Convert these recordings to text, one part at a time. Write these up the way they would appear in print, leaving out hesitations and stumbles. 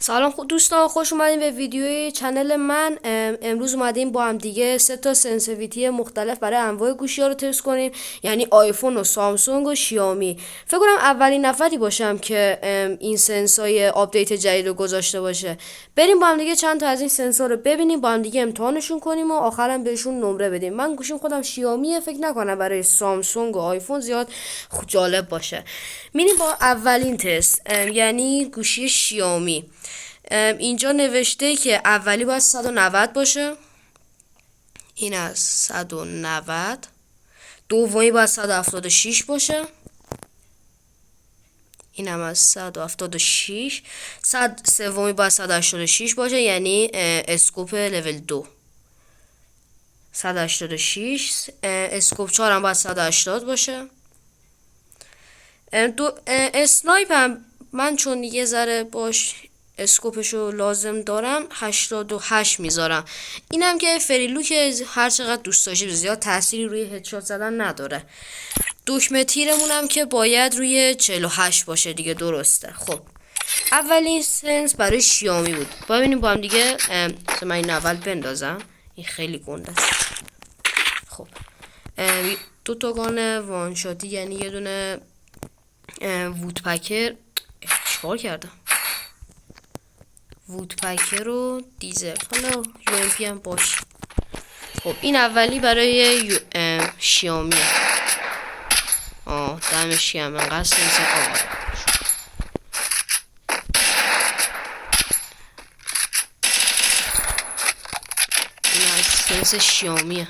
سلام دوستان، خوش اومدین به ویدیوی چنل من. امروز اومدیم با هم دیگه 3 سنسیتیویتی مختلف برای انواع گوشی ها رو تست کنیم، یعنی آیفون و سامسونگ و شیائومی. فکر کنم اولین نفری باشم که این سنسای آپدیت جدید رو گذاشته باشه. بریم با هم دیگه چند تا از این سنسور رو ببینیم، با هم دیگه امتحانشون کنیم و آخرام بهشون نمره بدیم. من گوشیم خودم شیائومیه، فکر نکنم برای سامسونگ و آیفون زیاد جالب باشه. میریم با اولین تست، یعنی گوشی شیائومی. اینجا نوشته که اولی باید 190 باشه، این از 190. دومی باید 176 باشه، این هم از 176. سومی باید 186 باشه، یعنی اسکوپ لول 2 186. اسکوپ 4 هم باید 180 باشه. اسنایپ هم من چون یه ذره باش اسکوپشو لازم دارم 88 میذارم. اینم که فریلو که هر چقدر دوست داشتید زیاد تأثیری روی هدشات زدن نداره. دکمه تیرمونم که باید روی 48 باشه دیگه، درسته. خب اولین سنس برای شیائومی بود. ببینیم با هم دیگه. من این اول بندازم، این خیلی گنده است. خب دو تا گان وانشاتی، یعنی یه دونه وودپکر. چیکار کردم؟ وودپکر و دیزل، حالا یو ام پی هم باش. خب این اولی برای شیائومی. دمش گرم، انقدر سنس آورد. این از سنس شیائومیه،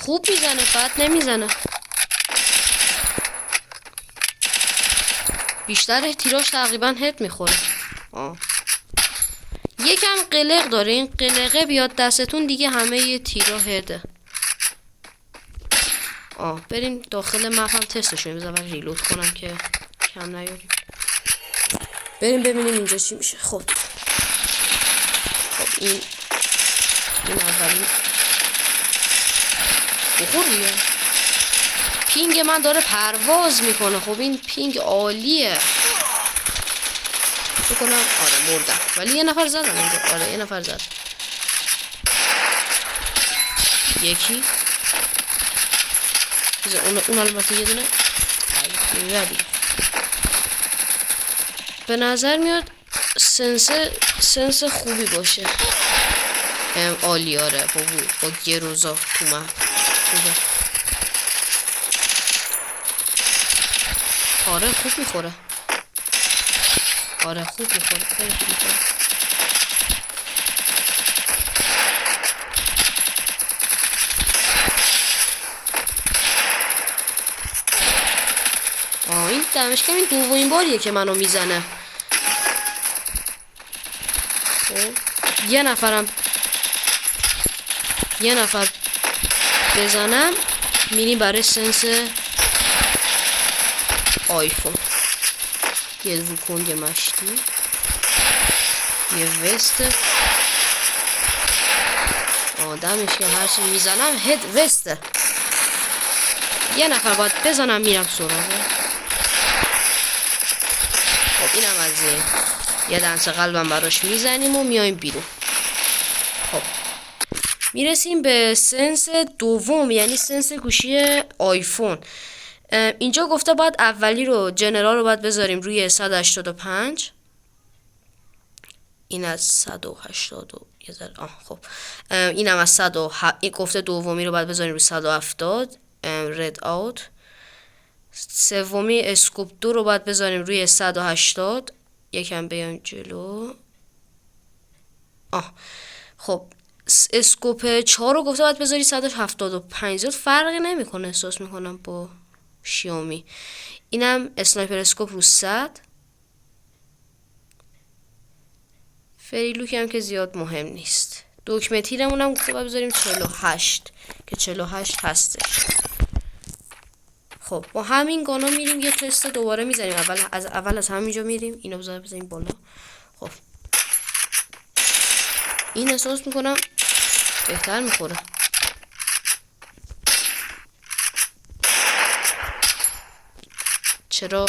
خوب میزنه، بد نمیزنه. بیشتر تیراش تقریبا هد میخوره. یکم قلق داره، این قلقه بیاد دستتون دیگه همه یه تیرا هده. بریم داخل مپ هم تستشون. بذار اول ریلود کنم که کم نیاریم. بریم ببینیم اینجا چی میشه. خب این اولین بخوریه. پینگ من داره پرواز میکنه. خب این پینگ عالیه. بکنم مردم، ولی یه نفر زدن اینجا. یه نفر زد. یکی اون البته یه دونه. به نظر میاد سنس خوبی باشه. عالیاره با گروزا تو من خوبه. خوب میخوره. خوب میخوره، خیلی خوب میخوره. این دمشکم این دومین باریه که منو میزنه. یه نفر بزنم میریم برای سنس آیفون. یه ووکونگ مشتی، یه وست. دمش که هرچی میزنم هد وسته. یه نفر باید بزنم میرم سراغه. خب اینم از این. یه دنس قلبم براش میزنیم و میایم بیرون. خب میرسیم به سنس دوم، یعنی سنس گوشی آیفون. اینجا گفته باید اولی رو جنرال رو باید بذاریم روی 185. این از 180 یه ذره. خب اینم از 100. گفته دومی رو باید بذاریم روی 170 رد آوت. سومی اسکوپ 2 رو باید بذاریم روی 180. یکم بیایم جلو. خب اسکوپ 4 رو گفته باید بذاری 175. زیاد فرقی نمیکنه احساس میکنم با شیائومی. اینم اسنایپر اسکوپ رو 100. فریلوک هم که زیاد مهم نیست. دکمه تیرمون هم گفته باید بذاریم 48 که 48 هستش. خب با همین گانا میریم یه تست دوباره میزنیم. اول از همینجا میریم. اینو بذاریم بالا. خب این احساس میکنم بهتر میخوره. چرا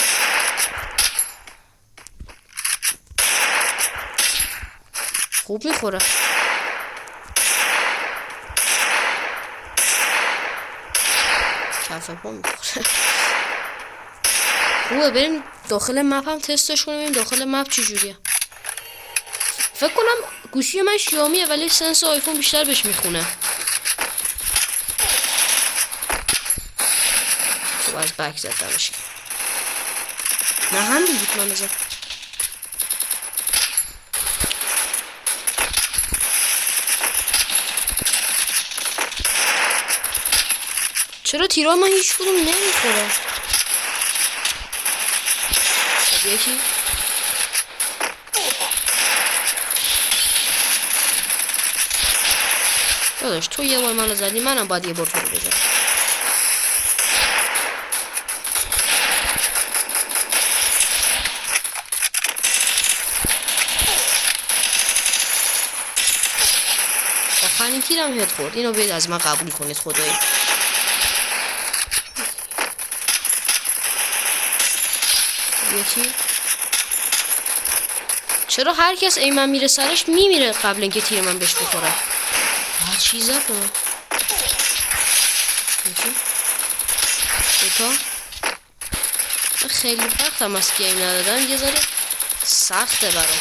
خوب میخوره. کف پا میخوره. خوبه بریم داخل مپ هم تستش کنیم. داخل مپ چی جوریه. فکر کنم گوشی من شیائمیه ولی سنس آیفون بیشتر بهش میخونه. خب از بک زدمش. نه هم بود من بزن. چرا تیرها من هیچ کدوم نمیخوره. خب یکی داداش تو یه بار منو زدی منم باید یه بار تو رو بزنم. آخرین تیرم هد خورد. اینو بیاید از من قبول کنید خدایی. یکی چرا هر کس ای من میره سرش میمیره قبل اینکه تیر من بهش بخوره. هر چیزه کنم. یکی دوتا. خیلی وقتم از گیم ندادم. یه ذره سخته برام.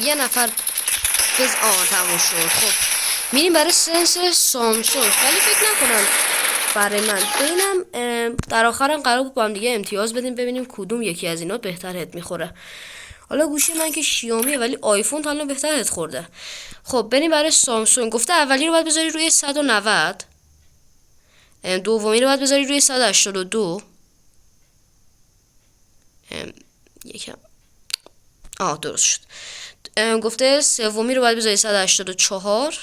یه نفر تموم شد. خب میریم برای سنس سامسونگ ولی فکر نکنم برای من ببینم در آخرم قرار بود با هم دیگه امتیاز بدیم ببینیم کدوم یکی از اینا بهتر هد میخوره. حالا گوشی من که شیائمیه ولی آیفون تا الان بهتر هد خورده. خب بریم برای سامسونگ. گفته اولی رو باید بذاری روی 190. دومی رو باید بذاری روی 182. یکم درست شد. گفته سومی رو باید بذاری 184.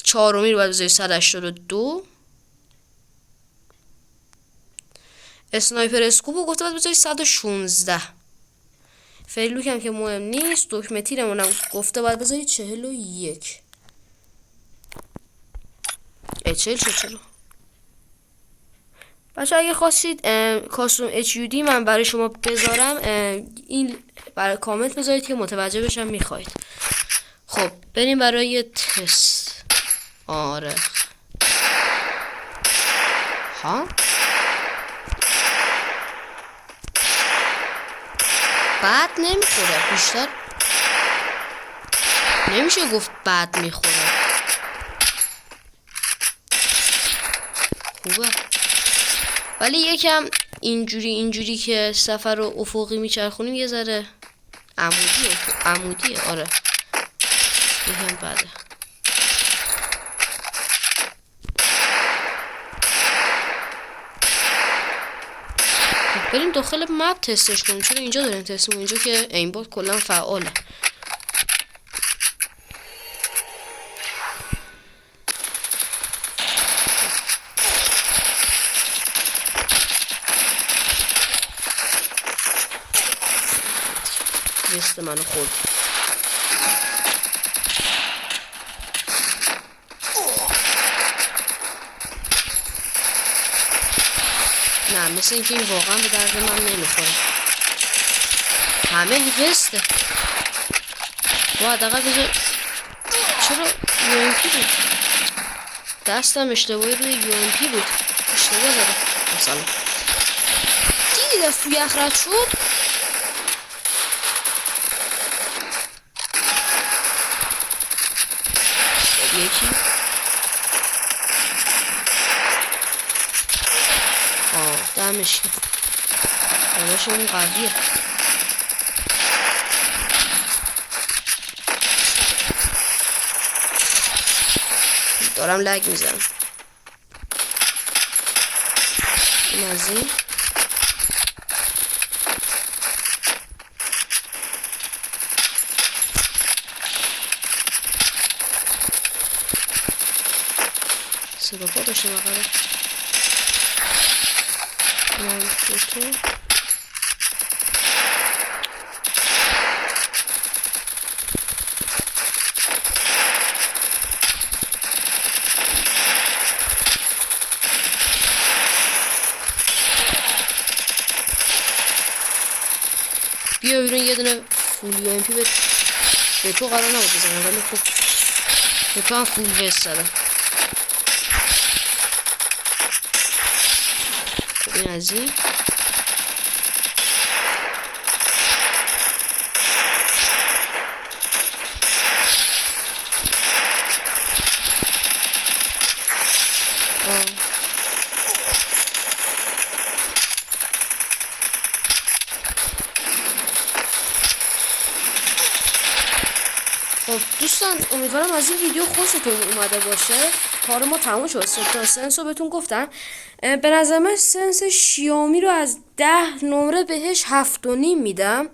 چهارمی رو باید بذاری 182. اسنایپر اسکوپو گفته باید بذاری 116. فیلوک هم که مهم نیست. دکمه تیرمونم گفته باید بذاری 41. 40 چرا بچه اگه خواستید کاستوم HUD من برای شما بذارم این برای کامنت بذارید که متوجه بشم میخواید. خب بریم برای تست. آره ها بد نمیخوره. بیشتر نمیشه گفت بد میخوره. خوبه ولی یکم اینجوری که سفر رو افقی میچرخونیم یه ذره عمودیه. آره یکم بده. بریم داخل مپ تستش کنیم. چون اینجا داریم تست می‌کنیم. اینجا که این بار کلا فعاله. وست منو خورد. نه مثل اینکه این واقعا به درد من نمیخوره. همه وسته. با حداقل بذار. چرا UMP بود؟ دستم اشتباهی روی UMP بود. اشتباه داره مثلا. دیدی دست توی یخ رد شد. یکی دمش دمش اون قویه. دارم لگ میزنم. این از این صدا پا داشتم اقلا من دوتو بیا بیرون. یه دونه فول یو ام پی به تو قرار نبود بزنم، ولی خب به تو هم فول وست زدم. خب این از این. خب دوستان، امیدوارم از این ویدیو خوشتون اومده باشه. کار ما تموم شد. 3 تا سنس رو بهتون گفتم. به نظر من سنس شیائومی رو از 10 نمره بهش 7.5 میدم،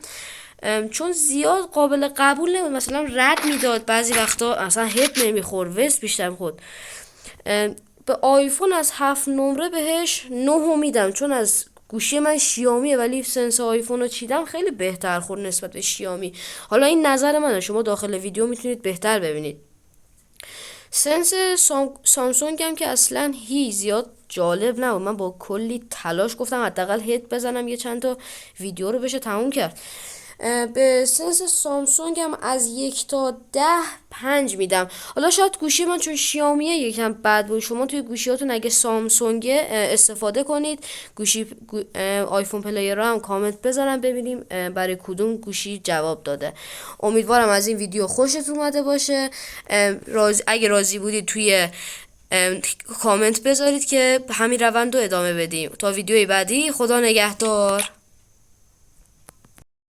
چون زیاد قابل قبول نمید. مثلا رد میداد، بعضی وقتا اصلا هد نمیخورد، وست بیشتر خود. به آیفون از 7 نمره بهش 9 میدم، چون از گوشی من شیائومیه ولی سنس آیفون رو چیدم خیلی بهتر خورد نسبت به شیائومی. حالا این نظر منه، شما داخل ویدیو میتونید بهتر ببینید. سنس سامسونگ هم که اصلا زیاد جالب نبود. من با کلی تلاش گفتم حداقل هد بزنم یه چند تا ویدیو رو بشه تموم کرد. به سنس سامسونگ هم از 1 تا 10 5 میدم. حالا شاید گوشی من چون شیائومیه یکم بد بود. شما توی گوشیاتون اگه سامسونگ استفاده کنید، آیفون پلیر رو هم کامنت بذارم ببینیم برای کدوم گوشی جواب داده. امیدوارم از این ویدیو خوشتون اومده باشه. اگه راضی بودید توی کامنت بذارید که همین روند رو ادامه بدیم. تا ویدیوی بعدی، خدا نگهدار.